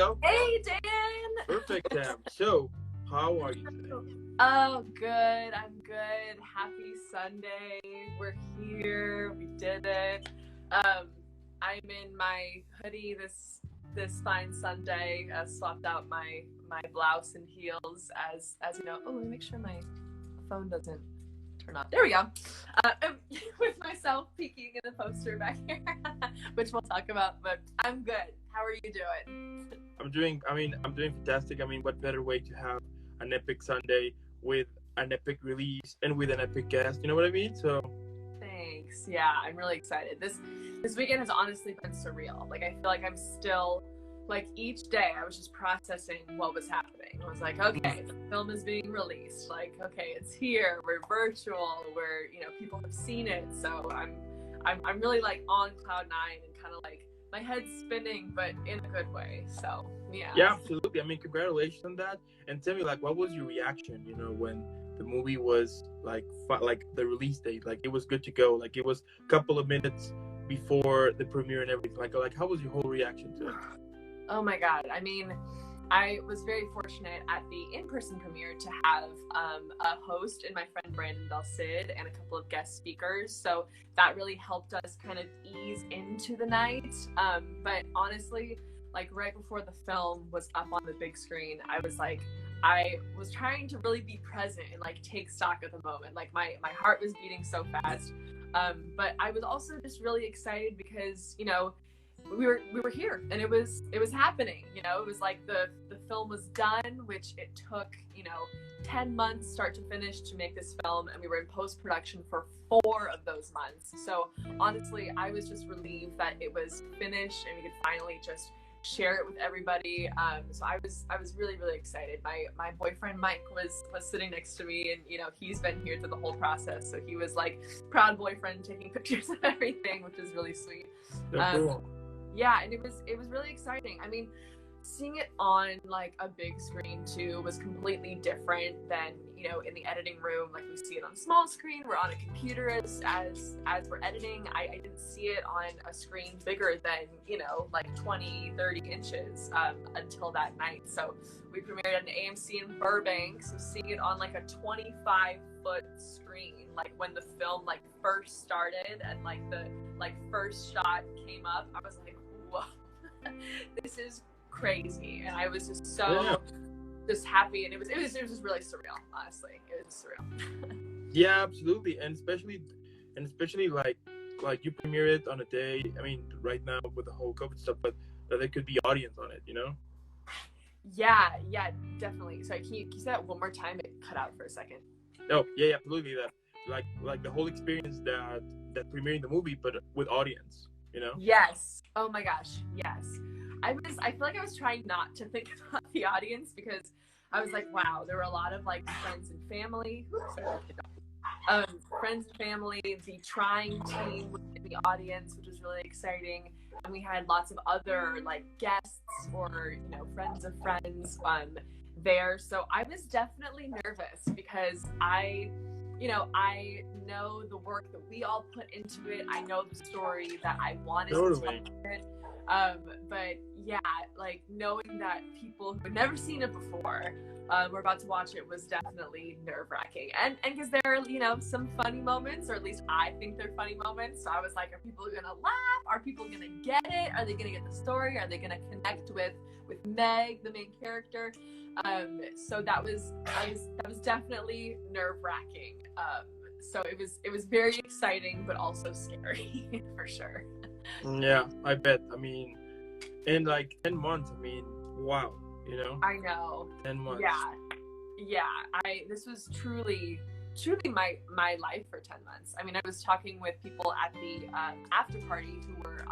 go. Hey, Dan. Perfect, Sam. So, how are you today? Oh, good. I'm good. Happy Sunday. We're here. We did it. I'm in my hoodie this fine Sunday. Swapped out my blouse and heels as you know. Oh, let me make sure my phone doesn't turn off. There we go. With myself peeking in the poster back here, which we'll talk about. But I'm good. How are you doing? I'm doing fantastic. I mean, what better way to have an epic Sunday with an epic release and with an epic guest? You know what I mean? So. Thanks. Yeah, I'm really excited. This weekend has honestly been surreal. Like, I feel like I'm still, like, each day I was just processing what was happening. I was like, okay, the film is being released. Like, okay, it's here. We're virtual. People have seen it. So I'm really like on cloud nine and kind of like my head's spinning, but in a good way. So yeah. Yeah, absolutely. I mean, congratulations on that. And tell me, like, what was your reaction? You know, when the movie was like the release date, like it was good to go. Like it was a couple of minutes before the premiere and everything. Like how was your whole reaction to it? Oh my God. I mean, I was very fortunate at the in-person premiere to have a host and my friend Brandon Belcid and a couple of guest speakers. So that really helped us kind of ease into the night. But honestly, like right before the film was up on the big screen, I was trying to really be present and like take stock of the moment. Like my heart was beating so fast. But I was also just really excited because, you know, we were here and it was happening. You know, it was like the film was done, which it took, 10 months start to finish to make this film, and we were in post-production for 4 of those months. So honestly, I was just relieved that it was finished and we could finally just share it with everybody. So I was really, really excited. My boyfriend Mike was sitting next to me, and he's been here through the whole process, so he was like proud boyfriend taking pictures of everything, which is really sweet. Cool. Yeah, and it was really exciting. I mean, seeing it on like a big screen too was completely different than in the editing room. Like we see it on small screen, we're on a computer as we're editing. I didn't see it on a screen bigger than like 20-30 inches until that night. So we premiered at an AMC in Burbank, so seeing it on like a 25-foot screen, like when the film like first started and like the first shot came up, I was like, whoa, this is crazy. And I was just just happy, and it was just really surreal. Honestly, it was surreal. Yeah, absolutely. And especially like you premiere it on a day, I mean, right now with the whole COVID stuff, but there could be audience on it, Yeah, definitely. So can you say that one more time? It cut out for a second. Oh yeah, absolutely. That like the whole experience that premiering the movie, but with audience, Yes. Oh my gosh, yes. I feel like I was trying not to think about the audience, because I was like, wow, there were a lot of like friends and family. Friends and family, the trying team in the audience, which was really exciting. And we had lots of other like guests or friends of friends there. So I was definitely nervous because I know the work that we all put into it. I know the story that I wanted to tell it. But yeah, like knowing that people who had never seen it before were about to watch it was definitely nerve-wracking. And because there are, some funny moments, or at least I think they're funny moments. So I was like, are people gonna laugh? Are people gonna get it? Are they gonna get the story? Are they gonna connect with Meg, the main character? So that was definitely nerve-wracking. So it was very exciting, but also scary for sure. Yeah, I bet. I mean, in like 10 months, I mean, wow, I know. 10 months. Yeah. This was truly my life for 10 months. I mean, I was talking with people at the after party who were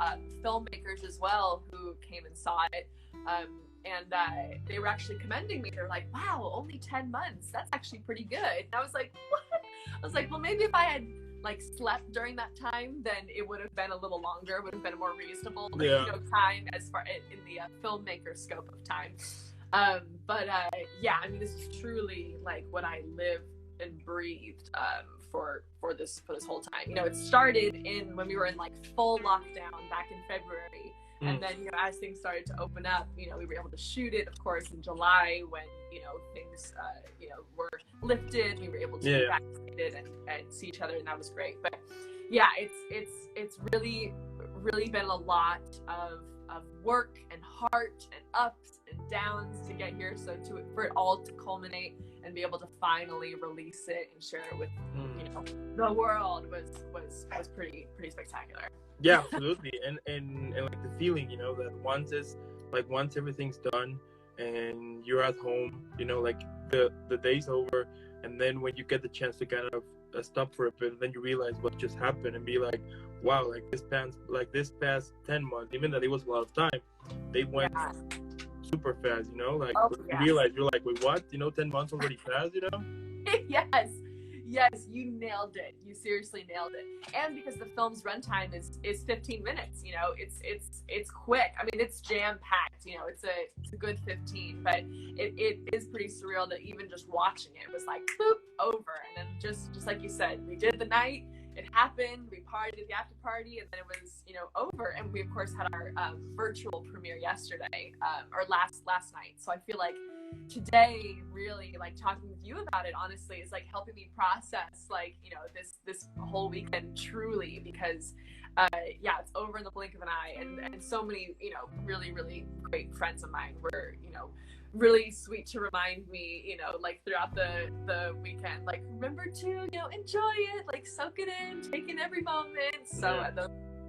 filmmakers as well, who came and saw it. And they were actually commending me. They're like, wow, only 10 months. That's actually pretty good. And I was like, what? I was like, well, maybe if I had like slept during that time, then it would have been a little longer. It would have been a more reasonable time as far in the filmmaker scope of time. Yeah, I mean, this is truly like what I lived and breathed for this whole time. It started when we were in like full lockdown back in February. And then, as things started to open up, we were able to shoot it, of course, in July when, things, were lifted. We were able to be vaccinated and see each other, and that was great. But yeah, it's really, really been a lot of work and heart and ups and downs to get here. So for it all to culminate and be able to finally release it and share it with, the world was pretty spectacular. Yeah, absolutely. And like the feeling, that once everything's done and you're at home, like the day's over, and then when you get the chance to kind of stop for a bit, then you realize what just happened and be like, wow, this past 10 months, even that it was a lot of time, they went super fast, you realize, you're like, wait, what? 10 months already passed, Yes, you nailed it. You seriously nailed it. And because the film's runtime is 15 minutes, it's quick. I mean, it's jam-packed, it's a good 15, but it is pretty surreal that even just watching it was like, boop, over. And then just like you said, we did the night, it happened, we partied at the after party, and then it was, over. And we, of course, had our virtual premiere yesterday, or last night. So I feel like today, really, like, talking with you about it, honestly, is like helping me process, like, this whole weekend, truly, because it's over in the blink of an eye, and so many, really, really great friends of mine were, really sweet to remind me, like, throughout the weekend, like, remember to, enjoy it, like, soak it in, take in every moment. So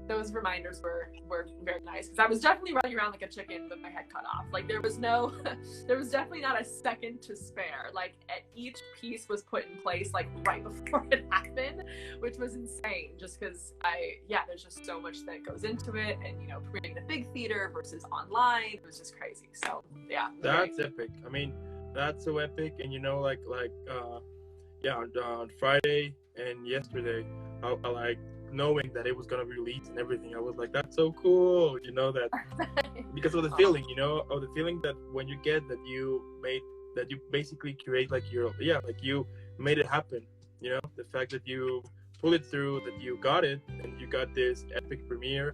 those reminders were very nice, because I was definitely running around like a chicken with my head cut off. Like, there was definitely not a second to spare. Like, each piece was put in place, like, right before it happened, which was insane, just because there's just so much that goes into it, and, premiering the big theater versus online, it was just crazy. So, yeah. That's epic. I mean, that's so epic. And, on Friday and yesterday, I like, knowing that it was gonna be released and everything, I was like, that's so cool, that because of the feeling, of the feeling that when you get that you basically create, like, you made it happen, the fact that you pull it through, that you got it, and you got this epic premiere,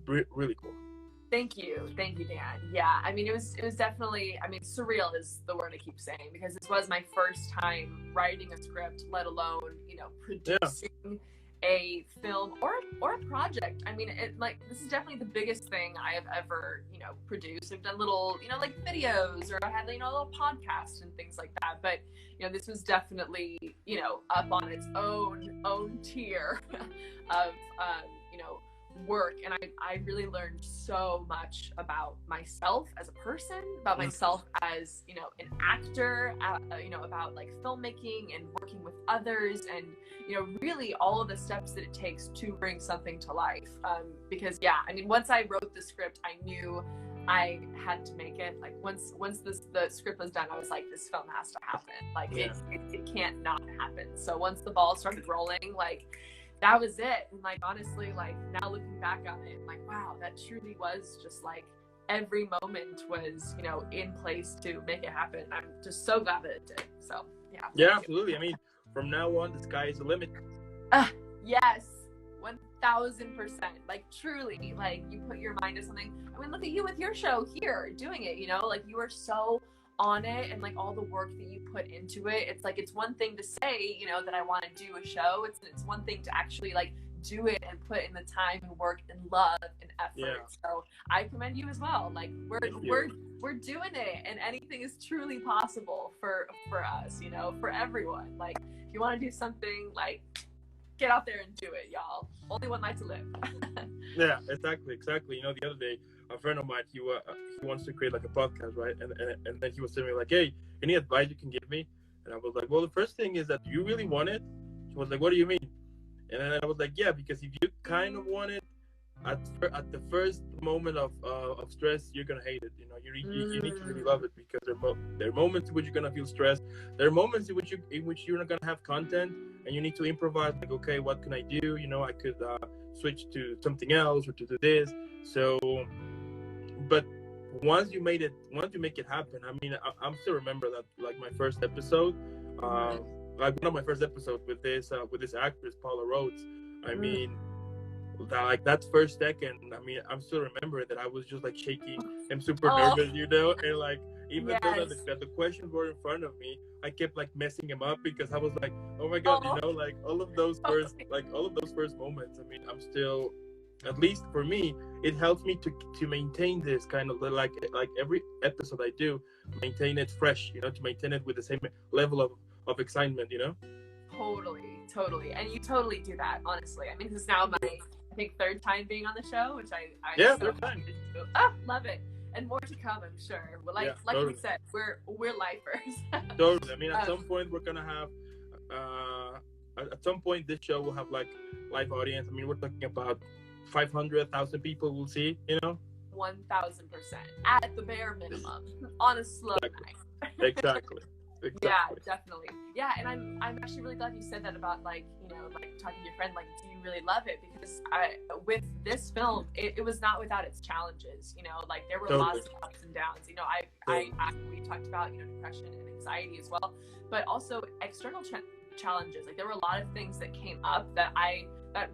really cool. Thank you, Dan. Yeah, I mean, it was definitely, I mean, surreal is the word I keep saying, because this was my first time writing a script, let alone, producing a film or a project. I mean, this is definitely the biggest thing I have ever, produced. I've done little, like, videos, or I had, a little podcast and things like that. But, this was definitely, up on its own tier of, work. And I really learned so much about myself as a person, about myself as, an actor, about, like, filmmaking and working with others, and, really all of the steps that it takes to bring something to life. Because once I wrote the script, I knew I had to make it. Like, once the script was done, I was like, this film has to happen. Like, it can't not happen. So once the ball started rolling, like, that was it. And, like, honestly, like, now looking back on it, I'm like, wow, that truly was just, like, every moment was, in place to make it happen. I'm just so glad that it did. So, yeah. Yeah, absolutely. I mean, from now on, the sky is the limit. Yes, 1000%. Like, truly, like, you put your mind to something. I mean, look at you with your show here, doing it, like, you are so on it, and, like, all the work that you put into it. It's like, it's one thing to say, that I want to do a show. It's one thing to actually, like, do it and put in the time and work and love and effort. Yeah. So I commend you as well. Like, we're doing it, and anything is truly possible for us, for everyone. Like, if you want to do something, like, get out there and do it, y'all. Only one life to live. Yeah, exactly. The other day, a friend of mine, he wants to create, like, a podcast, right? And then he was telling me, like, hey, any advice you can give me? And I was like, well, the first thing is that, do you really want it? He was like, what do you mean? And then I was like, yeah, because if you kind of want it, at the first moment of stress, you're gonna hate it. You need to really love it, because there are moments in which you're gonna feel stressed. There are moments in which you're not gonna have content, and you need to improvise. Like, okay, what can I do? I could switch to something else, or to do this. So, but once you make it happen, I mean, I still remember that, like, my first episode, like, one of my first episodes with this actress, Paula Rhodes. I mean, that first second, I mean, I'm still remembering that I was just like shaking and super Oh, nervous, you know, and like even though yes. that the questions were in front of me, I kept like messing them up because I was like, oh my god, you Oh, know, like all of those first moments. I mean, I'm still, at least for me, it helps me to maintain this kind of like every episode I do, maintain it fresh, you know, to maintain it with the same level of excitement, you know. totally. And you totally do that, honestly. I mean, this is now my, I think, third time being on the show, which I'm Yeah, so third time. happy to do. Oh, love it. And more to come, I'm sure. Well, like Totally. we said, we're lifers. Totally. I mean, at some point we're gonna have, at some point this show will have like live audience. I mean, we're talking about 500,000 people will see. You know. 1000% at the bare minimum on a slow night. Exactly. Yeah, definitely. Yeah, and I'm actually really glad you said that about like, you know, like talking to your friend, like, do you really love it? Because with this film, it was not without its challenges, you know, like there were lots of ups and downs. You know, we talked about, you know, depression and anxiety as well, but also external challenges. Like there were a lot of things that came up that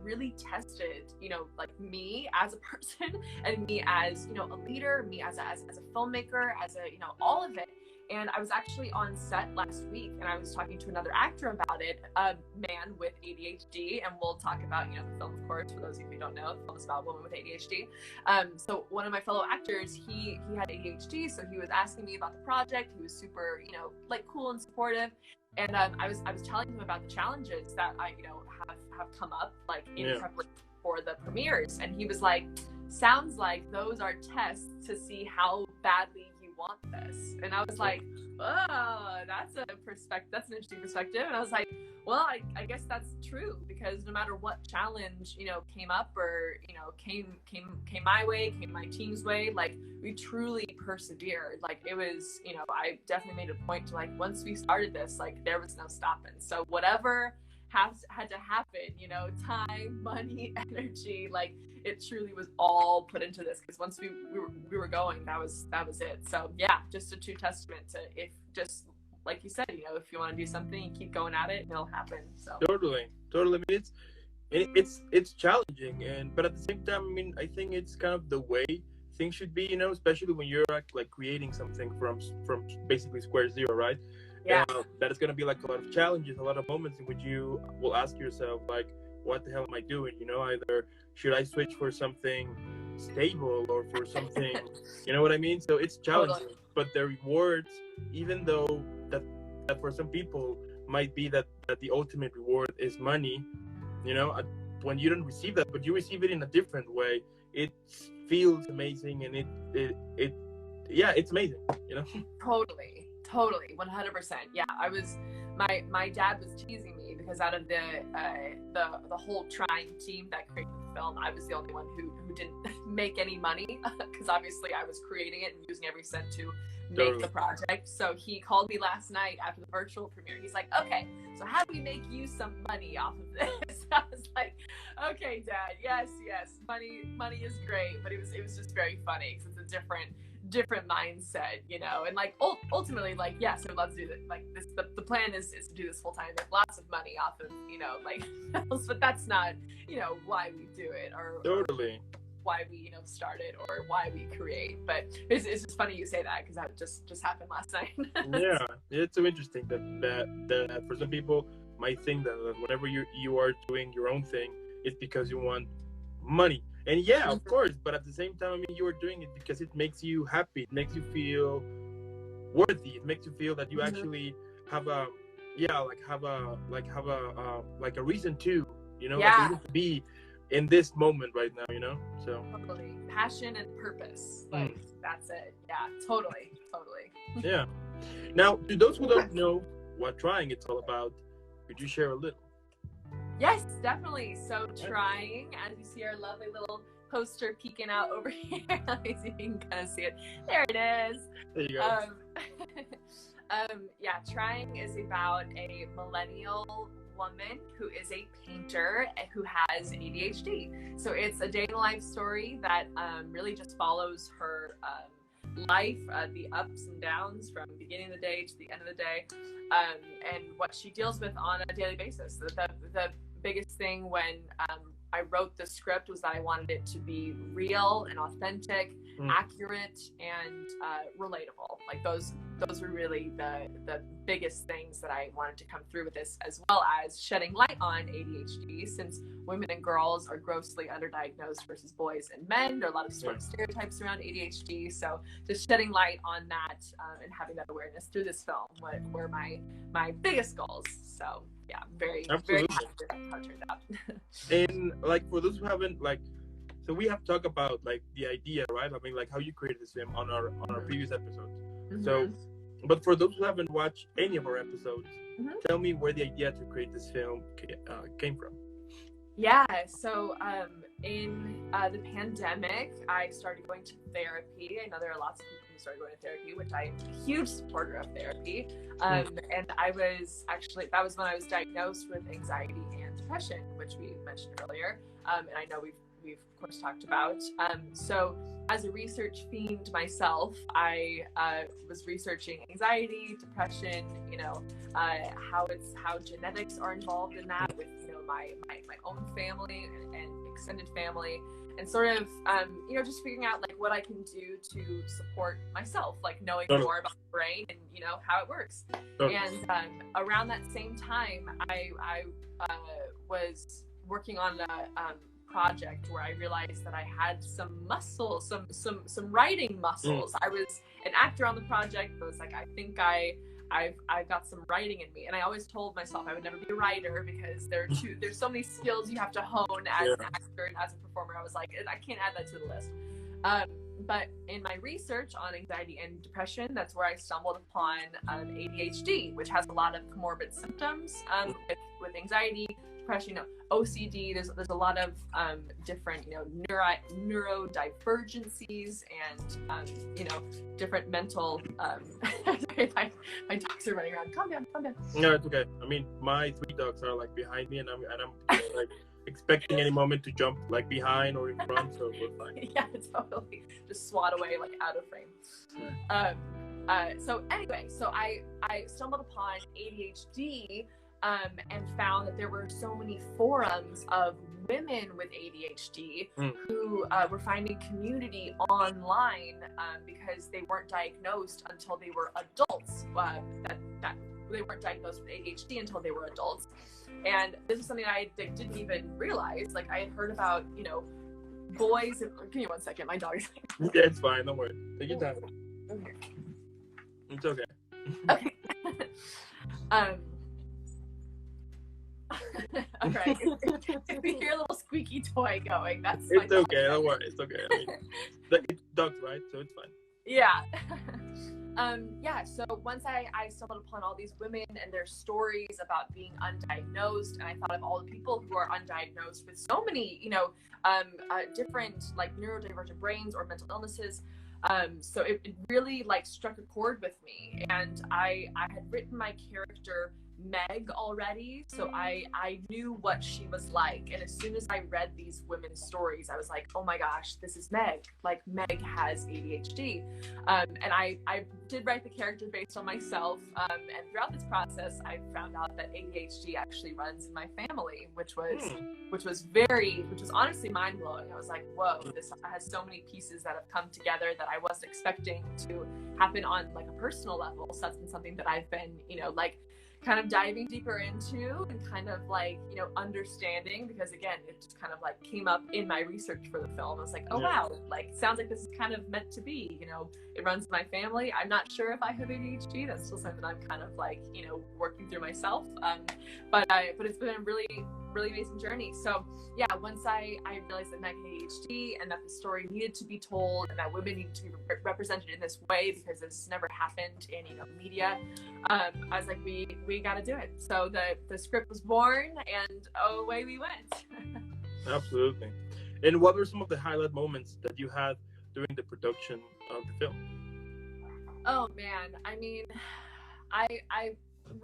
really tested, you know, like me as a person and me as, you know, a leader, me as a filmmaker, as a, you know, all of it. And I was actually on set last week and I was talking to another actor about it, a man with ADHD, and we'll talk about, you know, the film, of course, for those of you who don't know, the film is about a woman with ADHD. So one of my fellow actors, he had ADHD, so he was asking me about the project. He was super, you know, like cool and supportive. And I was telling him about the challenges that I, you know, have come up like in preparation for the premieres. And he was like, sounds like those are tests to see how badly you want this. And I was like, oh, that's an interesting perspective. And I was like, well, I guess that's true, because no matter what challenge, you know, came up or, you know, came my way, came my team's way, like we truly persevered. Like it was, you know, I definitely made a point to like, once we started this, like there was no stopping. So whatever had to happen, you know, time, money, energy, like it truly was all put into this, because once we were going, that was it. So yeah, just a true testament to, if just like you said, you know, if you want to do something, you keep going at it and it'll happen. So totally. I mean, it's challenging, but at the same time, I mean, I think it's kind of the way things should be, you know, especially when you're like creating something from basically square zero, right? Yeah. That is going to be like a lot of challenges, a lot of moments in which you will ask yourself, like, what the hell am I doing? You know, either should I switch for something stable or for something, you know what I mean? So it's challenging, totally. But the rewards, even though that for some people might be that the ultimate reward is money, you know, when you don't receive that, but you receive it in a different way, it feels amazing, and it's amazing, you know? Totally, 100%. Yeah, my dad was teasing me because out of the whole trying team that created the film, I was the only one who didn't make any money, because obviously I was creating it and using every cent to make the project. So he called me last night after the virtual premiere. He's like, okay, so how do we make you some money off of this? I was like, okay, Dad, yes, money is great, but it was just very funny because it's a different mindset, you know, and like ultimately, like, yes, I'd love to do that. Like this, the plan is to do this full time, make lots of money off of, you know, like, but that's not, you know, why we do it, or why we, you know, started, or why we create. But it's just funny you say that, because that just happened last night. Yeah, it's so interesting that for some people might think that whenever you are doing your own thing, it's because you want money. And yeah, of course, but at the same time, I mean, you are doing it because it makes you happy. It makes you feel worthy. It makes you feel that you actually have a reason to, you know, like a reason to be in this moment right now, you know. So totally, passion and purpose, like that's it. Yeah, totally. Yeah. Now, to those who don't know what Trying it's all about, could you share a little? Yes, definitely. So Trying, as you see our lovely little poster peeking out over here, let me see if you can kind of see it. There it is. There you go. Yeah, Trying is about a millennial woman who is a painter who has ADHD. So it's a day in the life story that really just follows her life, the ups and downs from the beginning of the day to the end of the day, and what she deals with on a daily basis. The biggest thing when I wrote the script was that I wanted it to be real and authentic, accurate, and relatable. Like those were really the biggest things that I wanted to come through with this, as well as shedding light on ADHD, since women and girls are grossly underdiagnosed versus boys and men. There are a lot of sort of stereotypes around ADHD, so just shedding light on that and having that awareness through this film were my biggest goals. So yeah, very happy with how it turned out. And like for those who haven't so we have talked about like the idea, right? I mean, like how you created this film on our previous episodes. So, but for those who haven't watched any of our episodes, tell me where the idea to create this film came from. Yeah, so in the pandemic, I started going to therapy. I know there are lots of people who started going to therapy, which I'm a huge supporter of therapy. And I was actually, that was when I was diagnosed with anxiety and depression, which we mentioned earlier. And I know we've of course talked about. So as a research fiend myself, I was researching anxiety, depression, how genetics are involved in that with, my own family and extended family, and sort of, just figuring out like what I can do to support myself, like knowing more about the brain and, how it works. And around that same time, I was working on a project where I realized that I had some muscles, some writing muscles. I was an actor on the project, but I was like, I think I've got some writing in me. And I always told myself I would never be a writer because there's so many skills you have to hone as an actor and as a performer. I was like, I can't add that to the list. But in my research on anxiety and depression, that's where I stumbled upon ADHD, which has a lot of comorbid symptoms with anxiety, depression, OCD. There's a lot of different neurodivergencies and different mental. Sorry, my dogs are running around. Calm down. No, it's okay. I mean, my 3 dogs are like behind me, and I'm like expecting any moment to jump like behind or in front, so we're fine. Yeah, totally. Just swat away like out of frame. So anyway, so I stumbled upon ADHD. And found that there were so many forums of women with ADHD who were finding community online because they weren't diagnosed until they were adults. That they weren't diagnosed with ADHD until they were adults. And this is something I didn't even realize. Like I had heard about, boys. Give me 1 second. My dog is. Yeah, it's fine. Don't worry. Take your time. Okay. It's okay. Okay. All right. If you hear a little squeaky toy going, that's it's okay. Don't worry. It's okay. I mean, it's dogs, right? So it's fine. Yeah. So once I stumbled upon all these women and their stories about being undiagnosed, and I thought of all the people who are undiagnosed with so many, different like neurodivergent brains or mental illnesses. So it really like struck a chord with me, and I had written my character Meg already, so I knew what she was like. And as soon as I read these women's stories, I was like, oh my gosh, this is Meg. Like Meg has ADHD. And I did write the character based on myself. And throughout this process, I found out that ADHD actually runs in my family, which was honestly mind blowing. I was like, whoa, this has so many pieces that have come together that I wasn't expecting to happen on like a personal level. So that's been something that I've been, kind of diving deeper into and kind of like, understanding, because again, it just kind of like came up in my research for the film. I was like, oh wow, like sounds like this is kind of meant to be, it runs in my family. I'm not sure if I have ADHD. That's still something that I'm kind of like, working through myself. But it's been a really, really amazing journey. So yeah, once I realized that Meg had ADHD and that the story needed to be told and that women needed to be represented in this way because this never happened in media, I was like, we got to do it. So the script was born, and away we went. Absolutely. And what were some of the highlight moments that you had during the production of the film? Oh man, I mean, I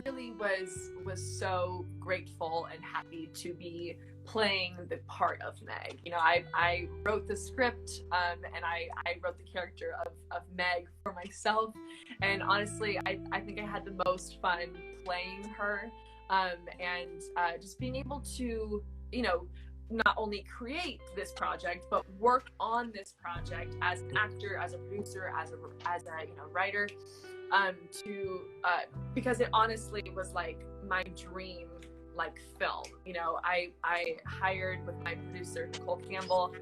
really was so grateful and happy to be playing the part of Meg. I wrote the script and I wrote the character of Meg for myself, and honestly I think I had the most fun playing her, and just being able to not only create this project, but work on this project as an actor, as a producer, as a writer, because it honestly was like my dream film. I hired with my producer Nicole Campbell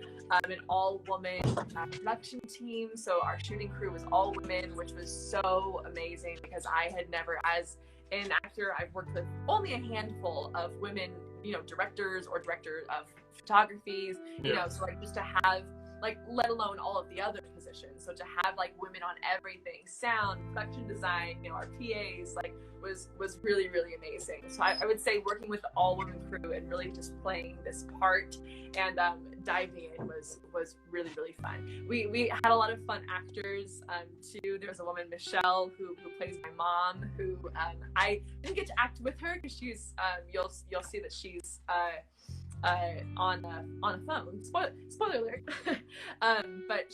an all-woman production team, so our shooting crew was all women, which was so amazing because I had never, as an actor, I've worked with only a handful of women, directors or director of photographies, so just to have let alone all of the other positions, so to have women on everything, sound, production design, our PAs, was really, really amazing. So I would say working with the all-women crew and really just playing this part and diving in was really, really fun. We had a lot of fun actors too. There was a woman, Michelle, who plays my mom, who I didn't get to act with her because she's you'll see that she's on a phone. Spoiler alert. But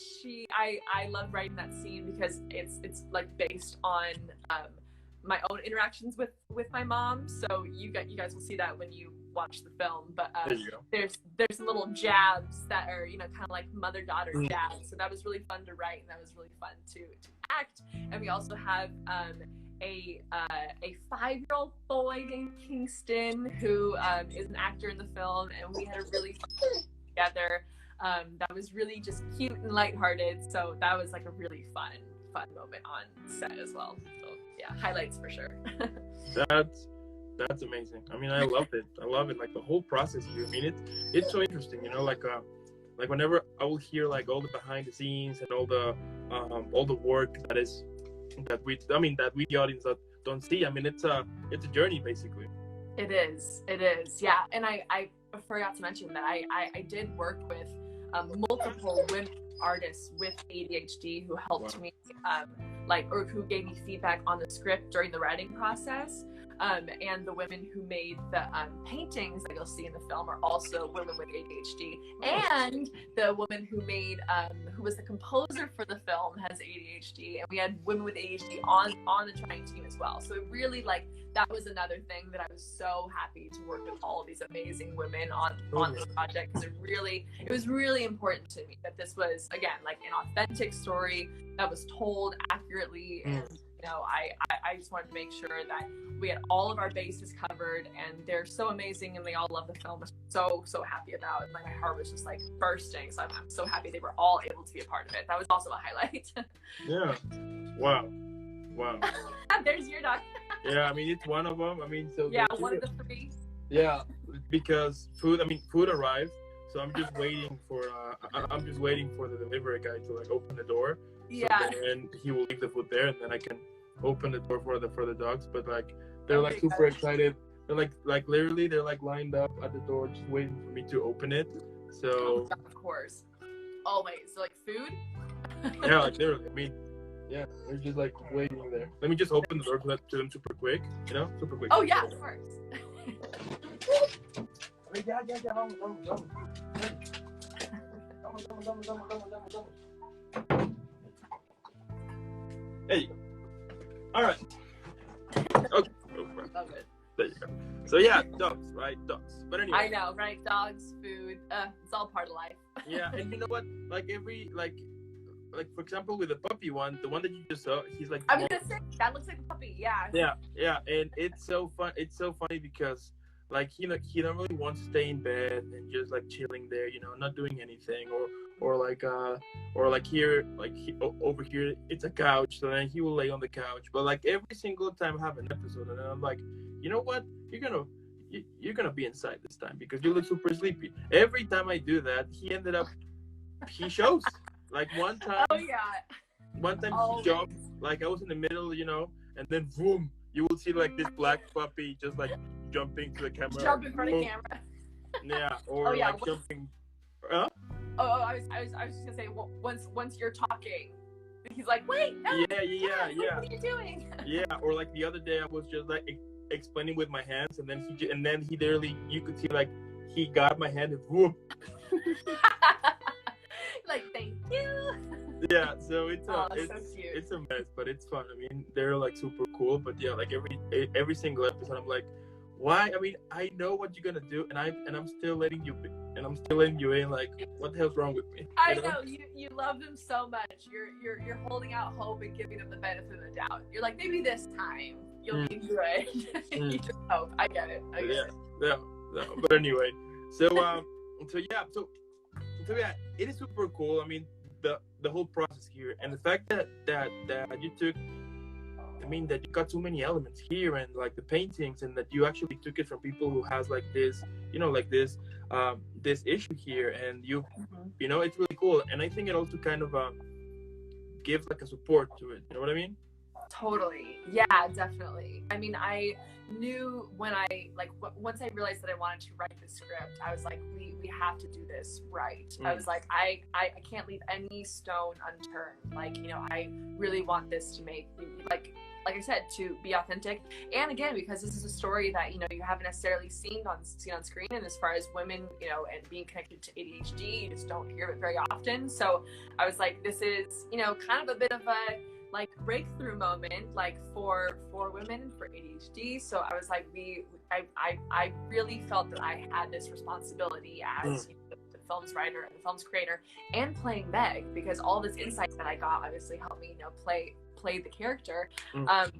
I love writing that scene because it's based on my own interactions with my mom. So you guys will see that when you watch the film. But there's little jabs that are kind of like mother-daughter jabs. So that was really fun to write, and that was really fun to act. And we also have a 5-year-old boy named Kingston who is an actor in the film, and we had a really fun time together. That was really just cute and lighthearted. So that was a really fun moment on set as well. So yeah, highlights for sure. That's amazing. I mean, I loved it. The whole process here. I mean, it's so interesting. Whenever I will hear all the behind the scenes and all the work that we the audience that don't see. I mean, it's a journey basically. It is, yeah. And I forgot to mention that I did work with multiple women artists with ADHD who helped me or who gave me feedback on the script during the writing process. And the women who made the paintings that you'll see in the film are also women with ADHD. And the woman who made, who was the composer for the film, has ADHD. And we had women with ADHD on the trying team as well. So it really, that was another thing that I was so happy to work with all of these amazing women on this project, because it was really important to me that this was, again, an authentic story that was told accurately. And I just wanted to make sure that we had all of our bases covered, and they're so amazing, and they all love the film. I'm so happy about it. My heart was just bursting. So I'm so happy they were all able to be a part of it. That was also a highlight. Yeah. Wow. There's your dog. Yeah, I mean, it's one of them. I mean, so yeah, one of the 3. Yeah, because food arrived, so I'm just waiting for the delivery guy to open the door. Yeah. So then he will leave the food there, and then I can open the door for the dogs. But they're super excited. They're literally they're lined up at the door just waiting for me to open it. So of course, always food. Yeah, literally. I mean, yeah, they're just waiting there. Let me just open the door to them super quick. Super quick. Oh yeah, of course. Hey. All right. Okay. Love it. There you go. So yeah, dogs, right? Dogs. But anyway. I know, right? Dogs, food. It's all part of life. Yeah, and you know what? Every for example, with the puppy one, the one that you just saw, he's I was gonna say that looks like a puppy. Yeah. Yeah, and it's so fun. It's so funny because he normally wants to stay in bed and just chilling there, not doing anything, or here, over here, it's a couch, so then he will lay on the couch. But every single time I have an episode, and I'm you know what, you're gonna be inside this time because you look super sleepy. Every time I do that, he shows. One time. Oh yeah. One time he jumped, I was in the middle, and then boom, you will see this black puppy just jumping to the camera. Jump in front of camera. Yeah, or jumping. Huh? I was just gonna say, once you're talking, he's wait, no, yeah. What are you doing? Yeah, or the other day I was just explaining with my hands, and then he literally, you could see he got my hand and whoop. Thank you. Yeah, so it's so cute. It's a mess, but it's fun. I mean, they're super cool, but yeah, every single episode I'm why? I mean, I know what you're gonna do, and I'm still letting you, in. Like, what the hell's wrong with me? I know you love them so much. You're holding out hope and giving them the benefit of the doubt. You're like, maybe this time you'll be good. You just hope. I get it. No. But anyway, so yeah, it is super cool. I mean, the whole process here, and the fact that you took, I mean, that you got so many elements here, and like the paintings, and that you actually took it from people who has like this, like this issue here, and you know, it's really cool. And I think it also kind of gives like a support to it. You know what I mean? Totally. Yeah, definitely. I mean, I knew when once I realized that I wanted to write the script, I was like, we have to do this right. I was like, I can't leave any stone unturned. Like, I really want this to make, like I said, to be authentic. And again, because this is a story that, you haven't necessarily seen on screen. And as far as women, and being connected to ADHD, you just don't hear it very often. So I was like, this is, kind of a bit of a like breakthrough moment, like for women, for ADHD. So I was like, I really felt that I had this responsibility as the film's writer and the film's creator, and playing Meg, because all this insight that I got obviously helped me, play the character,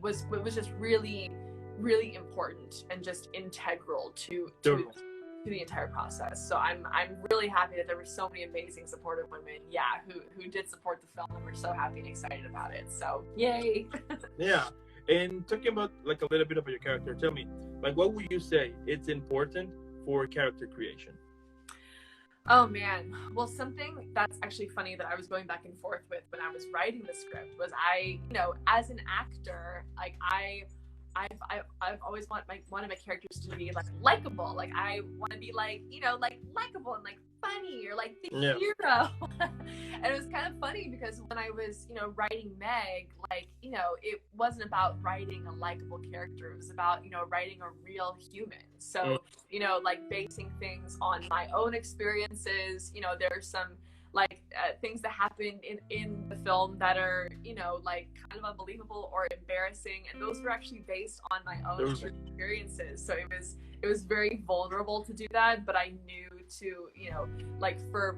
was just really, really important and just integral to the entire process. So I'm really happy that there were so many amazing supportive women, who did support the film, and we're so happy and excited about it. So yay. Yeah. And talking about like a little bit about your character, tell me, like, what would you say it's important for character creation? Oh man. Well, something that's actually funny that I was going back and forth with when I was writing the script was as an actor, like I've always wanted my characters to be like likable. Like I want to be like, like likable and like funny, or like the hero. And it was kind of funny because when I was, writing Meg, like, it wasn't about writing a likable character. It was about, writing a real human. So, like basing things on my own experiences. There's some like things that happened in the film that are, like kind of unbelievable or embarrassing, and those were actually based on my own experiences. So it was very vulnerable to do that, but I knew to, like for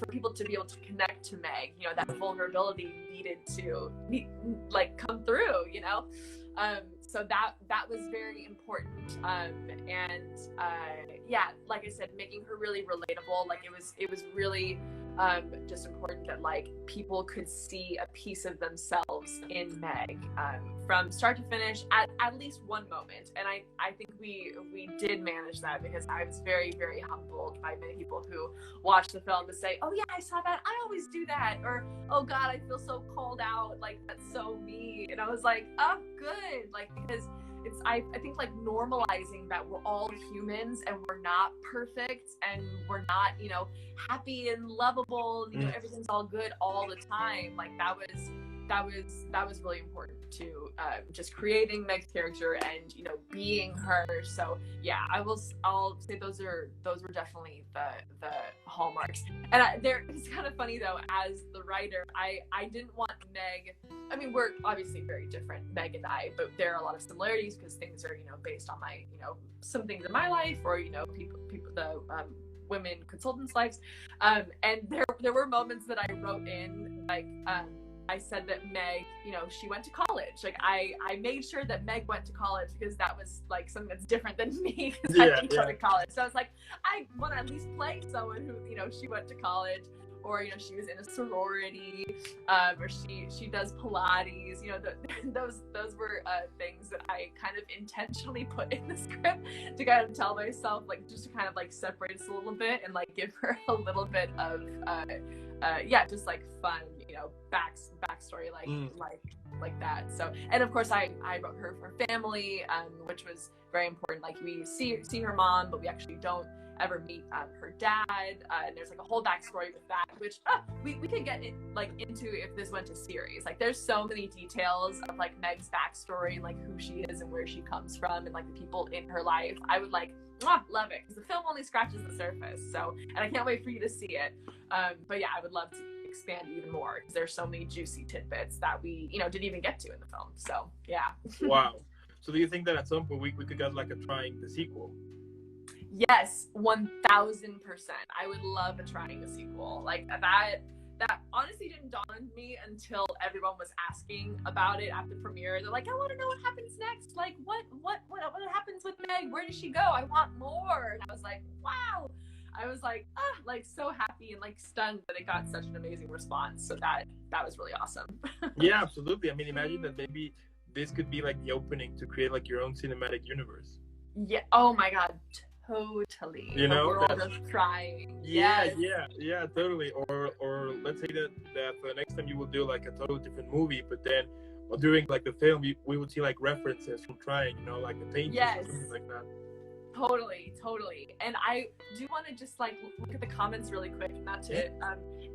people to be able to connect to Meg, that vulnerability needed to like come through, so that was very important. Like I said, making her really relatable. Like it was really just important that like people could see a piece of themselves in Meg, from start to finish at least one moment. And I think we did manage that, because I was very, very humbled by many people who watched the film to say, oh yeah, I saw that, I always do that, or oh god, I feel so called out, like that's so me. And I was like, oh good, like because it's I think like normalizing that we're all humans and we're not perfect and we're not happy and lovable, everything's all good all the time. Like that was really important to just creating Meg's character and being her. So yeah, I'll say those were definitely the hallmarks. And it's kind of funny though, as the writer, I didn't want Meg. I mean, we're obviously very different, Meg and I, but there are a lot of similarities because things are based on my some things in my life, or people the women consultants' lives, and there were moments that I wrote in, like I said that Meg, she went to college. Like I made sure that Meg went to college, because that was like something that's different than me, because I didn't go to college. So I was like, I want to at least play someone who, she went to college, or she was in a sorority, or she does Pilates. Those were things that I kind of intentionally put in the script to kind of tell myself, like, just to kind of like separate us a little bit and like give her a little bit of just like fun, backstory, like that. So, and of course I wrote her family, which was very important. Like we see her mom, but we actually don't ever meet her dad, and there's like a whole backstory with that, which we could get into if this went to series. Like there's so many details of like Meg's backstory, like who she is and where she comes from, and like the people in her life. I would love it, because the film only scratches the surface. So, and I can't wait for you to see it. But yeah, I would love to expand even more, because there's so many juicy tidbits that we didn't even get to in the film. So yeah. Wow. So do you think that at some point we could get like a trying the sequel? Yes, 1000%. I would love a trying the sequel. Like that honestly didn't dawn on me until everyone was asking about it at the premiere. They're like, I want to know what happens next. Like, what happens with Meg? Where does she go? I want more. And I was like, wow. I was like, like so happy and like stunned that it got such an amazing response. So that was really awesome. Yeah, absolutely. I mean, imagine that maybe this could be like the opening to create like your own cinematic universe. Yeah. Oh my God. Totally. You know, the world of trying. Yeah, Yes. yeah, totally. Or let's say that the next time you will do like a totally different movie, but then during like the film, we would see like references from trying, you know, like the paintings or something like that. Totally. And I do want to just like look at the comments really quick, not to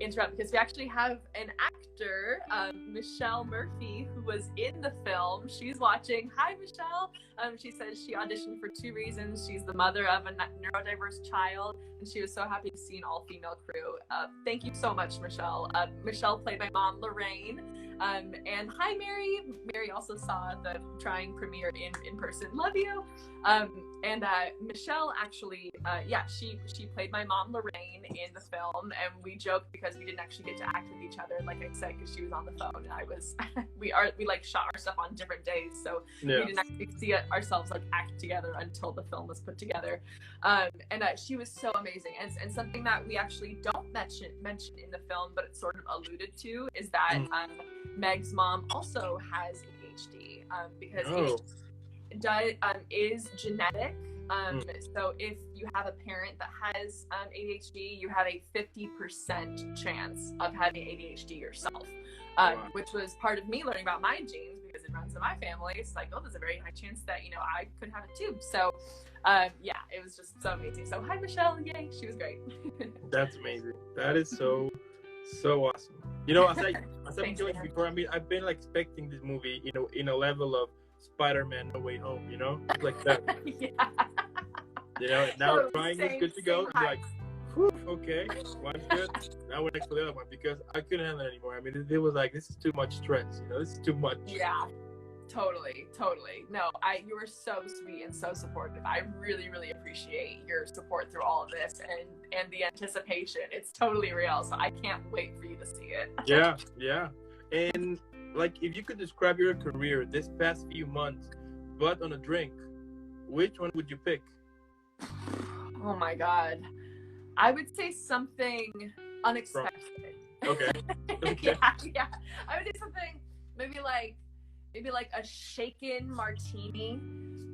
interrupt, because we actually have an actor, Michelle Murphy, who was in the film. She's watching. Hi, Michelle. She says she auditioned for 2 reasons. She's the mother of a neurodiverse child, and she was so happy to see an all-female crew. Thank you so much, Michelle. Michelle played my mom, Lorraine. And hi, Mary. Mary also saw the trying premiere in person. Love you. And Michelle actually, she played my mom, Lorraine, in the film, and we joked because we didn't actually get to act with each other, like I said, because she was on the phone, and I was, we like shot our stuff on different days, so we didn't actually see ourselves like act together until the film was put together. And she was so amazing, and something that we actually don't mention in the film, but it's sort of alluded to, is that Meg's mom also has ADHD, because ADHD is genetic. So if you have a parent that has ADHD, you have a 50% chance of having ADHD yourself, which was part of me learning about my genes, because it runs in my family. It's like, oh, there's a very high chance that, you know, I could have it too. So it was just so amazing. So hi, Michelle. Yay. She was great. That's amazing. That is so awesome. You know, as I've been telling you before, I mean, I've been like expecting this movie, you know, in a level of Spider-Man No Way Home, you know, like that. Yeah. You know, now trying is good to go. Like, whew, okay, one's good. Now we're next to the other one, because I couldn't handle it anymore. I mean, it was like, this is too much stress. You know, this is too much. Yeah. Totally. No, you were so sweet and so supportive. I really, really appreciate your support through all of this and the anticipation. It's totally real. So I can't wait for you to see it. Yeah. And like, if you could describe your career this past few months, but on a drink, which one would you pick? Oh my God. I would say something unexpected. Okay. Yeah. I would say something maybe like a shaken martini,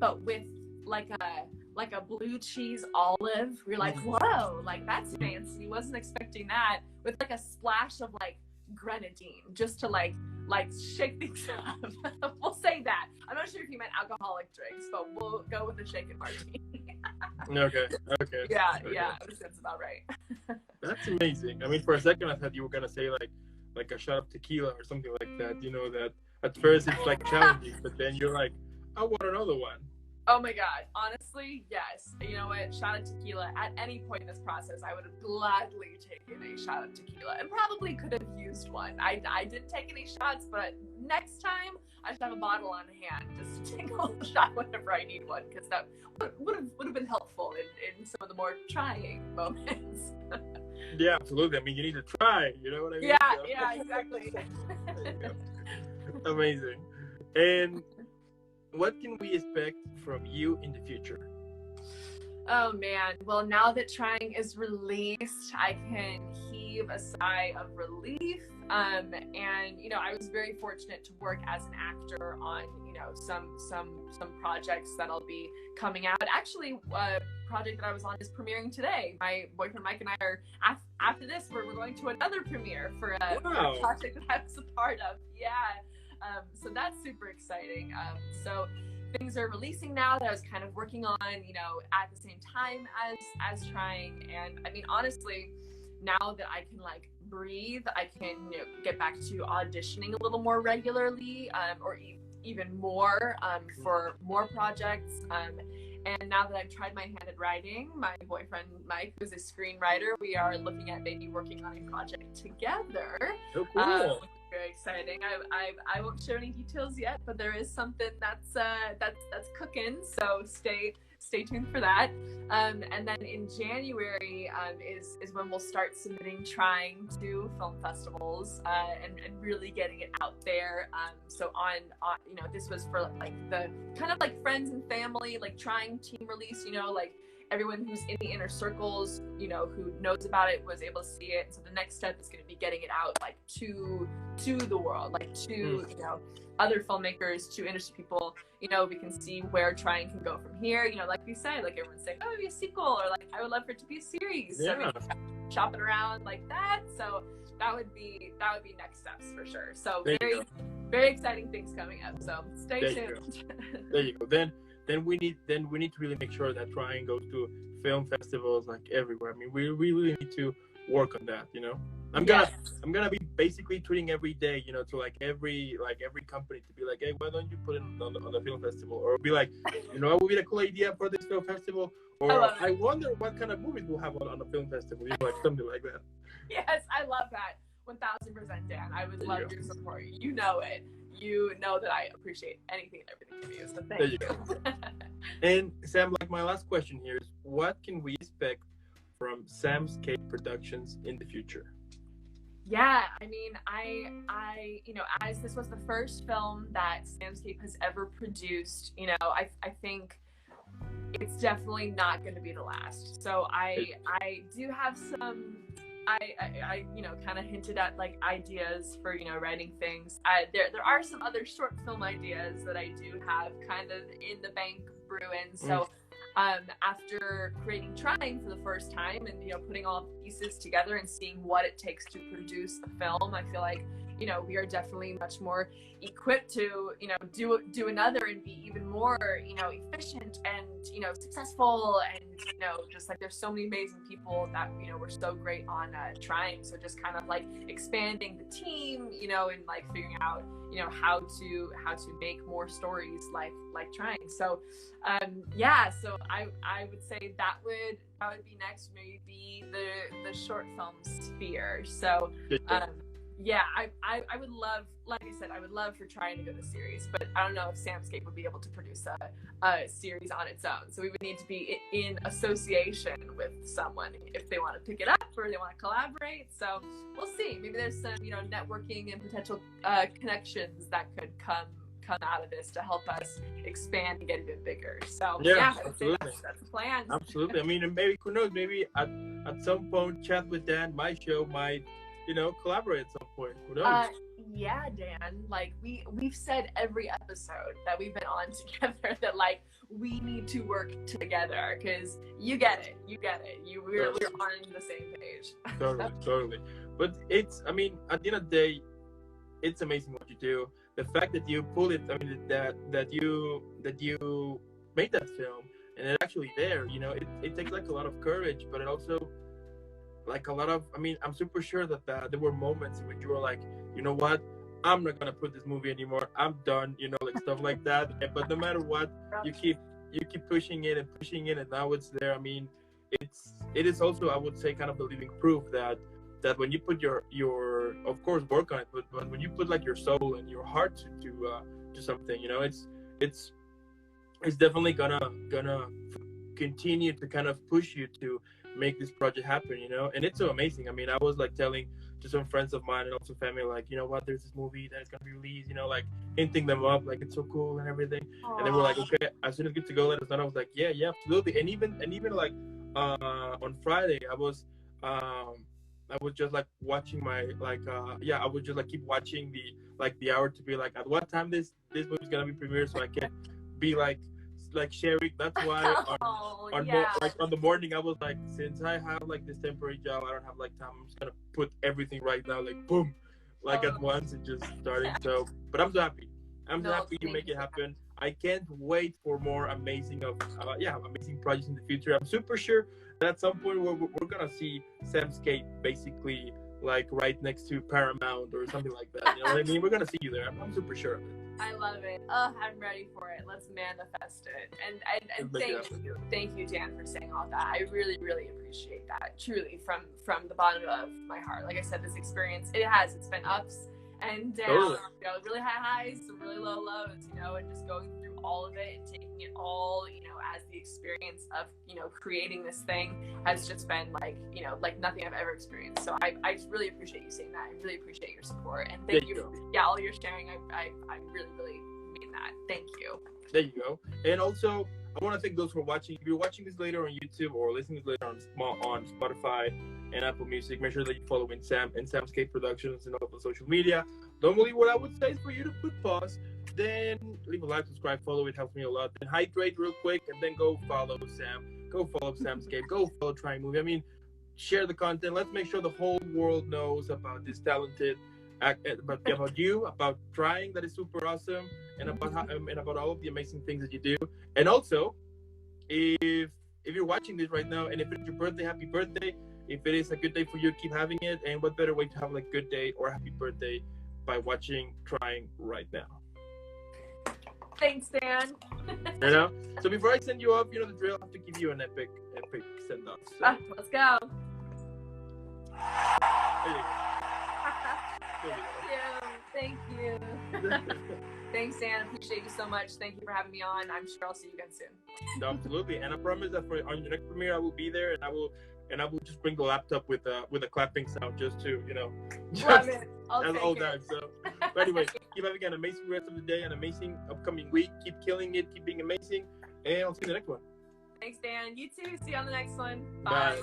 but with like a blue cheese olive. You're like, whoa, like that's fancy. Wasn't expecting that. With like a splash of like grenadine, just to like shake things up. We'll say that. I'm not sure if you meant alcoholic drinks, but we'll go with a shaken martini. Okay. Yeah, that's about right. That's amazing. I mean, for a second I thought you were gonna say like a shot of tequila or something like that. You know, that at first it's like challenging, but then you're like, I want another one. Oh my God. Honestly, yes. You know what? Shot of tequila. At any point in this process, I would have gladly taken a shot of tequila, and probably could have used one. I didn't take any shots, but next time I should have a bottle on hand just to take a little shot whenever I need one, because that would have been helpful in some of the more trying moments. Yeah, absolutely. I mean, you need to try. You know what I mean? Yeah, exactly. Amazing. And what can we expect from you in the future? Oh man, well, now that Trying is released, I can heave a sigh of relief. And you know, I was very fortunate to work as an actor on, you know, some projects that'll be coming out. Actually, a project that I was on is premiering today. My boyfriend Mike and I are after this, we're going to another premiere for a project that I was a part of. Yeah. So that's super exciting. So things are releasing now that I was kind of working on, you know, at the same time as Trying. And I mean, honestly, now that I can like breathe, I can, you know, get back to auditioning a little more regularly, or even more for more projects. And now that I've tried my hand at writing, my boyfriend Mike, who's a screenwriter, we are looking at maybe working on a project together. So cool. very exciting. I won't share any details yet, but there is something that's cooking. So stay tuned for that. And then in January is when we'll start submitting Trying to film festivals and really getting it out there. So on this was for like the kind of like friends and family, like Trying team release, like everyone who's in the inner circles, who knows about it was able to see it. So the next step is going to be getting it out like to the world, like to other filmmakers, to industry people. We can see where Trying can go from here. Like we said, like everyone's saying, oh, maybe a sequel, or like I would love for it to be a series. Yeah. So shopping around like that. So that would be next steps for sure. So very exciting things coming up. So stay tuned. There you go. Then we need to really make sure that Trying goes to film festivals like everywhere. I mean, we really need to work on that. I'm gonna be basically tweeting every day, to like every company to be like, hey, why don't you put it on the film festival? Or be like, what would be a cool idea for this film festival? Or I wonder what kind of movies we'll have on a film festival, like something like that. Yes, I love that. 1000%, Dan. I would love your support. You know it. You know that I appreciate anything and everything from you. So thank you. And Sam, like my last question here is, what can we expect from SamSkape Productions in the future? Yeah, I mean, I as this was the first film that SamSkape has ever produced, I think it's definitely not going to be the last. So I do have some, I kind of hinted at like ideas for, writing things. There are some other short film ideas that I do have kind of in the bank brewing. So after creating Trying for the first time and putting all the pieces together and seeing what it takes to produce a film, I feel like we are definitely much more equipped to do another and be even more efficient and successful, and just like there's so many amazing people that were so great on Trying. So just kind of like expanding the team, and like figuring out how to make more stories like Trying. So so I would say that would be next, maybe the short film sphere. So I would love, like I said, I would love for Trying to go to series, but I don't know if SamSkape would be able to produce a series on its own. So we would need to be in association with someone if they want to pick it up or they want to collaborate. So we'll see. Maybe there's some networking and potential connections that could come out of this to help us expand and get a bit bigger. So absolutely. That's the plan. Absolutely. I mean, and maybe who knows? Maybe at some point, Chat with Dan, my show might collaborate at some point. Who knows? Yeah, Dan. Like we've said every episode that we've been on together that like we need to work together, because you get it. We're on the same page. Totally. But at the end of the day, it's amazing what you do. The fact that you pulled it, that you made that film and it's actually there, it takes like a lot of courage, but it also like a lot of, I'm super sure that there were moments in which you were like, you know what, I'm not gonna put this movie anymore, I'm done, like stuff like that. But no matter what, you keep pushing it, and now it's there. It is also, I would say, kind of the living proof that when you put your of course work on it, but when you put like your soul and your heart to something, it's definitely gonna continue to kind of push you to make this project happen, and it's so amazing. I was like telling to some friends of mine and also family, like, there's this movie that's gonna be released, like hinting them up, like it's so cool and everything. Aww. And they were like, okay, as soon as it's good to go, let us know. I was like, yeah, absolutely. And even like on Friday, I was just like watching my I would just like keep watching the hour to be like at what time this movie's gonna be premiered, so I can be like sharing. That's why on the morning I was like, since I have like this temporary job, I don't have like time, I'm just gonna put everything right now, like boom, like at once, and just starting. So but I'm so happy you make it happen. I can't wait for more amazing projects in the future. I'm super sure that at some point we're gonna see SamSkape basically like right next to Paramount or something like that. You know what I mean? We're gonna see you there. I'm super sure of it. I love it. I'm ready for it. Let's manifest it. And thank you, Dan, for saying all that. I really, really appreciate that. Truly, from the bottom of my heart. Like I said, this experience, it's been ups and down, Totally. you know, really high highs, some really low lows, you know, and just going through all of it and taking it all, you know, as the experience of, you know, creating this thing has just been like, you know, like nothing I've ever experienced. So I just really appreciate you saying that. I really appreciate your support, and thank you. Yeah, all your sharing. I really, really mean that. Thank you. There you go. And also, I want to thank those who are watching. If you're watching this later on YouTube or listening to this later on Spotify and Apple Music, make sure that you follow SamSkapeproductions and all of the social media. Normally, what I would say is for you to put pause, then leave a like, subscribe, follow. It helps me a lot. Then hydrate real quick, and then go follow Sam. Go follow SamSkape. Go follow Try Movie. I mean, share the content. Let's make sure the whole world knows about this talented, about you, about trying. That is super awesome, and about all of the amazing things that you do. And also, if you're watching this right now, and if it's your birthday, happy birthday. If it is a good day for you, keep having it. And what better way to have a good day or happy birthday by watching Trying right now. Thanks, Dan. You know? So before I send you off, you know the drill. I have to give you an epic send off. So. Let's go. Thank you. Thanks, Dan. Appreciate you so much. Thank you for having me on. I'm sure I'll see you again soon. No, absolutely. And I promise that on your next premiere, I will be there, and I will just bring the laptop with a clapping sound just to, you know, love it. as all that. So, but anyway, keep having an amazing rest of the day, an amazing upcoming week. Keep killing it. Keep being amazing. And I'll see you in the next one. Thanks, Dan. You too. See you on the next one. Bye.